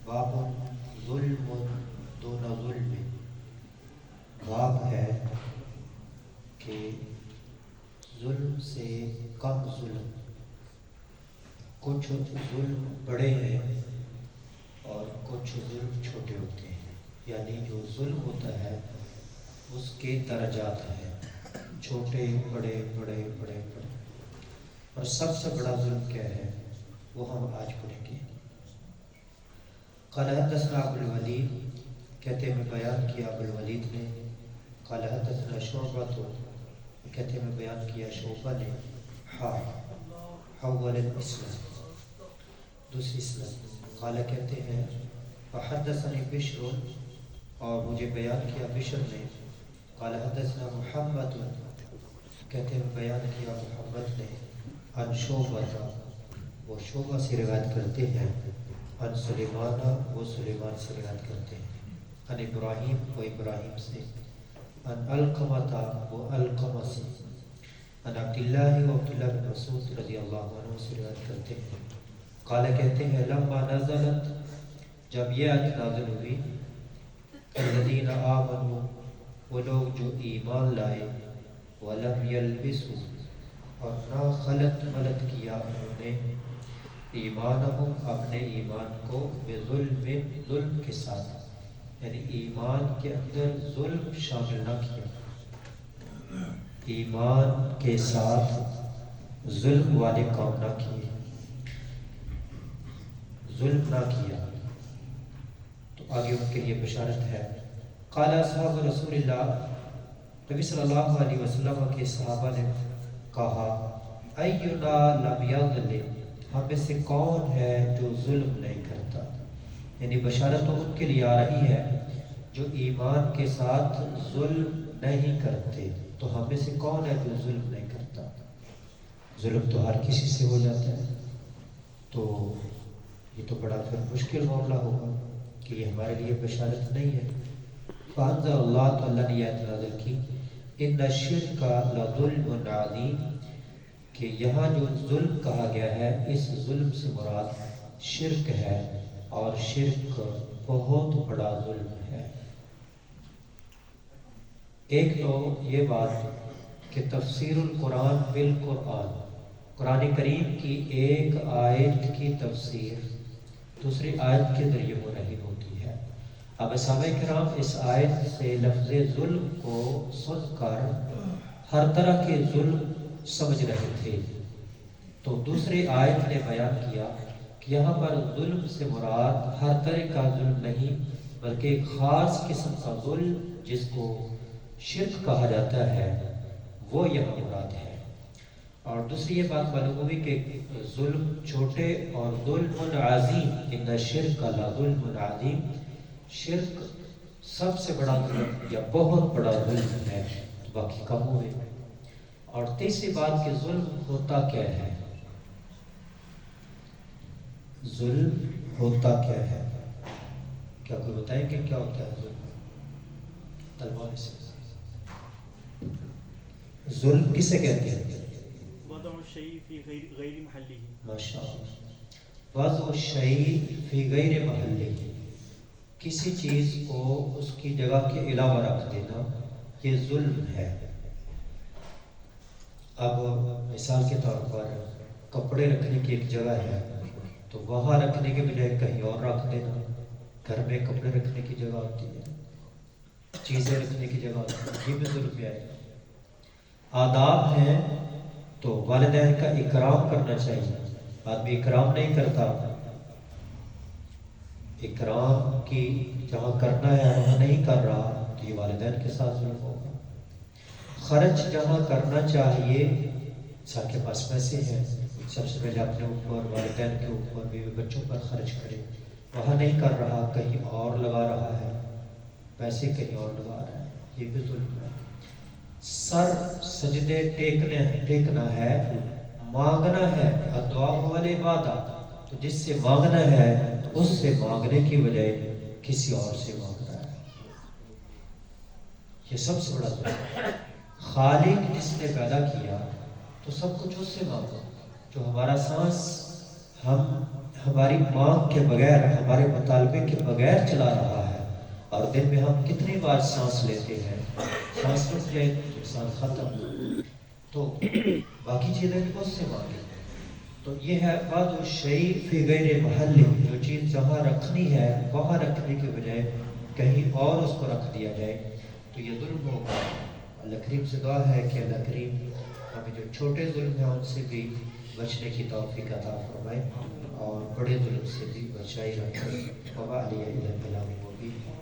باب ظلم دون ظلم، باب ہے کہ ظلم سے کم ظلم، کچھ ظلم بڑے ہیں اور کچھ ظلم چھوٹے ہوتے ہیں، یعنی جو ظلم ہوتا ہے اس کے درجات ہیں، چھوٹے بڑے بڑے بڑے بڑے، اور سب سے بڑا ظلم کیا ہے وہ ہم آج پڑھیں گے۔ قال حدثنا ابو الولید، کہتے ہیں میں بیان کیا ابو الولید نے، قال حدثنا شعبہ، تو کہتے ہیں میں بیان کیا شعبہ نے، حول الاسلام، دوسری اسلام، قال کہتے ہیں فحدثني بشر، اور مجھے بیان کیا بشر نے، قال حدثنا محمد، کہتے ہیں بیان کیا محمد نے، عن شعبہ، وہ شعبہ سے روایت کرتے ہیں، عن سلیمان، وہ سلیمان سے روایت کرتے ہیں، عن ابراہیم، وہ ابراہیم سے، عن علقمہ، وہ علقمہ سے، عن عبداللہ، و عبداللہ بن مسعود رضی اللہ عنہ سے روایت کرتے ہیں، قال کہتے ہیں لما نزلت، جب یہ آیت نازل ہوئی، الذین آمنوا، وہ لوگ جو ایمان لائے، ولم یلبسوا، اور نہ خلط ملط کیا انہوں نے، ایمانہم، اپنے ایمان کو، بظلم، ظلم کے ساتھ، یعنی ایمان کے اندر ظلم شامل نہ کیا، ایمان کے ساتھ ظلم والے کام نہ کیے، ظلم نہ کیا، تو آگے ان کے لیے بشارت ہے۔ قال اصحاب رسول اللہ، نبی صلی اللہ علیہ وسلم کے صحابہ نے کہا، اینا لم یظلم، ہم میں سے کون ہے جو ظلم نہیں کرتا، یعنی بشارت تو ان کے لیے آ رہی ہے جو ایمان کے ساتھ ظلم نہیں کرتے، تو ہم میں سے کون ہے جو ظلم نہیں کرتا؟ ظلم تو ہر کسی سے ہو جاتا ہے، تو یہ تو بڑا پھر مشکل معاملہ ہوگا کہ یہ ہمارے لیے بشارت نہیں ہے۔ فانزل اللہ، تو اللہ نے آیت نازل کی، ان الشرک لظلم عظیم، کہ یہاں جو ظلم کہا گیا ہے اس ظلم سے مراد شرک ہے، اور شرک بہت بڑا ظلم ہے۔ ایک تو یہ بات کہ تفسیر القرآن بالقرآن، قرآن کریم کی ایک آیت کی تفسیر دوسری آیت کے ذریعے ہو رہی ہوتی ہے۔ اب صحابہ کرام اس آیت سے لفظ ظلم کو سن کر ہر طرح کے ظلم سمجھ رہے تھے، تو دوسری آیت نے بیان کیا کہ یہاں پر ظلم سے مراد ہر طرح کا ظلم نہیں، بلکہ ایک خاص قسم کا ظلم جس کو شرک کہا جاتا ہے وہ یہاں مراد ہے۔ اور دوسری یہ بات معلوم ہوئی کہ ظلم چھوٹے اور ظلم عظیم، ان الشرک لظلم عظیم، شرک سب سے بڑا ظلم یا بہت بڑا ظلم ہے، باقی کم ہوئے۔ اور تیسری بات کہ ظلم ہوتا کیا ہے، ظلم ہوتا کیا ہے، کیا کوئی بتائیں کہ کیا ہوتا ہے ظلم؟ تلوار سے ظلم کسے کہتے ہیں؟ وضع الشيء في غير محله، ماشاء اللہ، وضع الشیء فی غیر محلہ، کسی چیز کو اس کی جگہ کے علاوہ رکھ دینا، یہ ظلم ہے۔ اب مثال کے طور پر کپڑے رکھنے کی ایک جگہ ہے، تو وہاں رکھنے کے بجائے کہیں اور رکھ دینا۔ گھر میں کپڑے رکھنے کی جگہ ہوتی ہے، چیزیں رکھنے کی جگہ ہوتی ہے، یہ بھی ظلم ہے۔ آداب ہیں تو والدین کا اکرام کرنا چاہیے، آدمی اکرام نہیں کرتا، اکرام کی جہاں کرنا ہے وہاں نہیں کر رہا، تو یہ والدین کے ساتھ ظلم ہوگا۔ خرچ جہاں کرنا چاہیے، انسان کے پاس پیسے ہیں، سب سے پہلے اپنے اوپر، والدین کے اوپر، بیوی بچوں پر خرچ کرے، وہاں نہیں کر رہا، کہیں اور لگا رہا ہے، پیسے کہیں اور لگا رہا ہے، یہ بھی ظلم ہے۔ سر سجدے ٹیکنا ہے، مانگنا ہے، دعا والعبادہ، تو جس سے مانگنا ہے اس سے مانگنے کی بجائے کسی اور سے مانگنا ہے، یہ سب سے بڑا ظلم ہے۔ خالق جس نے پیدا کیا تو سب کچھ اس سے مانگو، جو ہمارا سانس ہماری مانگ کے بغیر، ہمارے مطالبے کے بغیر چلا رہا ہے، اور دن میں ہم کتنی بار سانس لیتے ہیں، سانس رک جائے تو انسان ختم، تو باقی چیزیں بھی اس سے مانگیں۔ تو یہ ہے بعض الشیء فی غیر محل، جو چیز جہاں رکھنی ہے وہاں رکھنے کے بجائے کہیں اور اس کو رکھ دیا جائے تو یہ ظلم ہوگا۔ اللہ کریم سے دعا ہے کہ اللہ کریم ہمیں جو چھوٹے ظلم ہیں ان سے بھی بچنے کی توفیق عطا فرمائے، اور بڑے ظلم سے بھی بچائی رکھے۔ وَمَا عَلَيَّ إِلَّا الْبَلَاغُ الْمُبِينُ۔